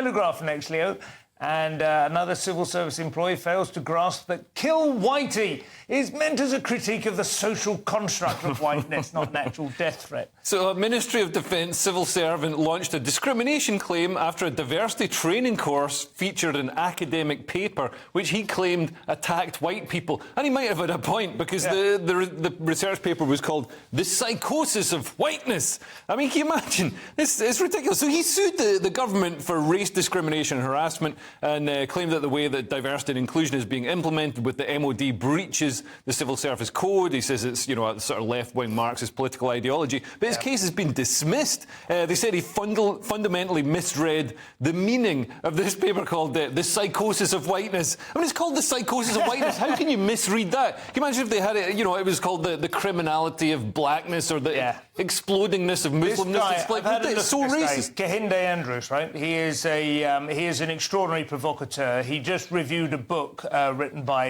Telegraph next, Leo. And another civil service employee fails to grasp that kill whitey is meant as a critique of the social construct of whiteness, not an actual death threat. So a Ministry of Defence civil servant launched a discrimination claim after a diversity training course featured an academic paper which he claimed attacked white people. And he might have had a point, because the research paper was called The Psychosis of Whiteness. I mean, can you imagine? It's ridiculous. So he sued the government for race discrimination and harassment, and claimed that the way that diversity and inclusion is being implemented with the MoD breaches the Civil Service Code. He says it's, you know, a sort of left-wing Marxist political ideology. But his case has been dismissed. They said he fundamentally misread the meaning of this paper called The Psychosis of Whiteness. I mean, it's called The Psychosis of Whiteness. How can you misread that? Can you imagine if they had it, you know, it was called the criminality of blackness, or the explodingness of Muslimness? It's so racist. Kehinde Andrews, right? He is an extraordinary provocateur. He just reviewed a book written by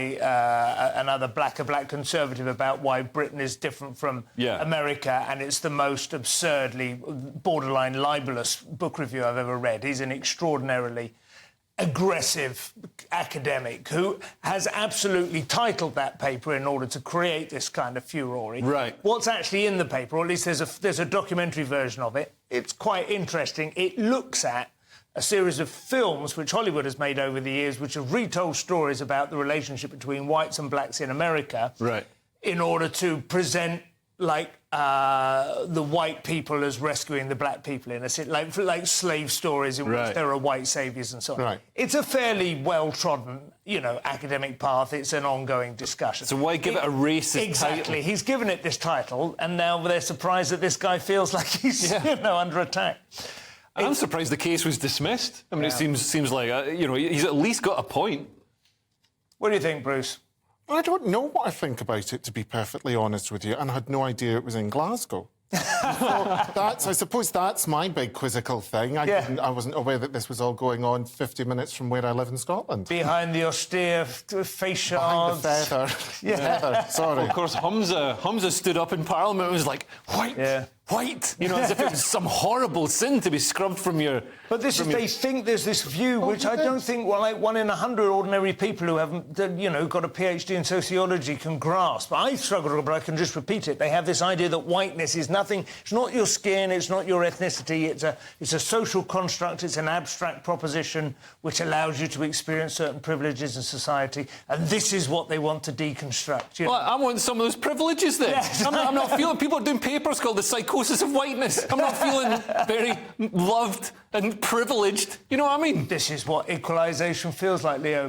another black conservative about why Britain is different from America, and it's the most absurdly borderline libelous book review I've ever read. He's an extraordinarily aggressive academic who has absolutely titled that paper in order to create this kind of furore. Right. What's actually in the paper, or at least there's a documentary version of it. It's quite interesting. It looks at a series of films which Hollywood has made over the years, which have retold stories about the relationship between whites and blacks in America, right, in order to present like the white people as rescuing the black people in a sense, like slave stories in which there are white saviours and so on. Right. It's a fairly well-trodden, you know, academic path. It's an ongoing discussion. So why give it a racist title? Exactly. He's given it this title, and now they're surprised that this guy feels like he's you know, under attack. I'm surprised the case was dismissed. I mean, it seems like, you know, he's at least got a point. What do you think, Bruce? I don't know what I think about it, to be perfectly honest with you, and I had no idea it was in Glasgow. I suppose that's my big quizzical thing. I wasn't aware that this was all going on 50 minutes from where I live in Scotland. Behind the austere face shards. Behind the feather. Sorry. Well, of course, Humza stood up in Parliament and was like, white, white, you know, as if it was some horrible sin to be scrubbed from your... But they think there's this view, which I don't think, well, like 1 in 100 ordinary people who haven't, you know, got a PhD in sociology can grasp. I struggle, but I can just repeat it. They have this idea that whiteness is nothing. It's not your skin, it's not your ethnicity. It's a social construct. It's an abstract proposition which allows you to experience certain privileges in society. And this is what they want to deconstruct. You know? Well, I want some of those privileges then. Yes. I'm not feeling... People are doing papers called The Psychosis of Whiteness. I'm not feeling very loved and privileged. You know what I mean? This is what equalisation feels like, Leo.